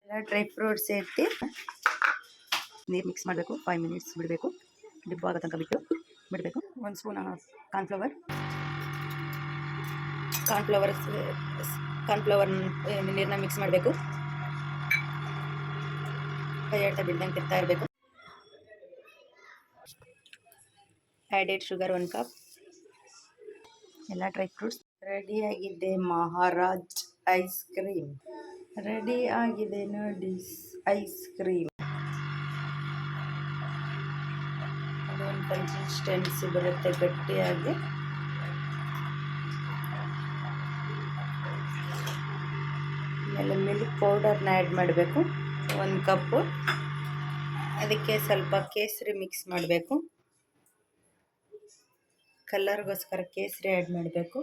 ಎಲ್ಲ dry fruits ಸೇರಿಸಿ ನೀರು ಮಿಕ್ಸ್ ಮಾಡಬೇಕು. 5 ಮಿನಿಟ್ಸ್ ಬಿಡಬೇಕು. ಡಿಪ್ ಆಗೋ ತನಕ ಬಿಡಬೇಕು. 1 ಸ್ಪೂನ್ ಕಾರ್ನ್ಫ್ಲವರ್ ನೀರನ್ನ ಮಿಕ್ಸ್ ಮಾಡಬೇಕು. ಕೈ ಆಡ್ತಾ ಬಿಡ್ದಂಗೆ ತಿರ್ತಾ ಇರಬೇಕು. Added sugar 1 cup. ಎಲ್ಲ ಡ್ರೈ ಫ್ರೂಟ್ಸ್ ರೆಡಿಯಾಗಿದೆ. ಮಹಾರಾಜ್ ಐಸ್ ಕ್ರೀಮ್ ರೆಡಿ ಆಗಿದೆ ನೋಡಿ. ಐಸ್ ಕ್ರೀಮ್ ಅದೊಂದು ಕನ್ಸಿಸ್ಟೆನ್ಸಿ ಬರುತ್ತೆ ಗಟ್ಟಿಯಾಗಿ. ಆಮೇಲೆ ಮಿಲ್ಕ್ ಪೌಡರ್ನ ಆ್ಯಡ್ ಮಾಡಬೇಕು 1 ಕಪ್ಪು. ಅದಕ್ಕೆ ಸ್ವಲ್ಪ ಕೇಸರಿ ಮಿಕ್ಸ್ ಮಾಡಬೇಕು. ಕಲರ್ಗೋಸ್ಕರ ಕೇಸರಿ ಆ್ಯಡ್ ಮಾಡಬೇಕು.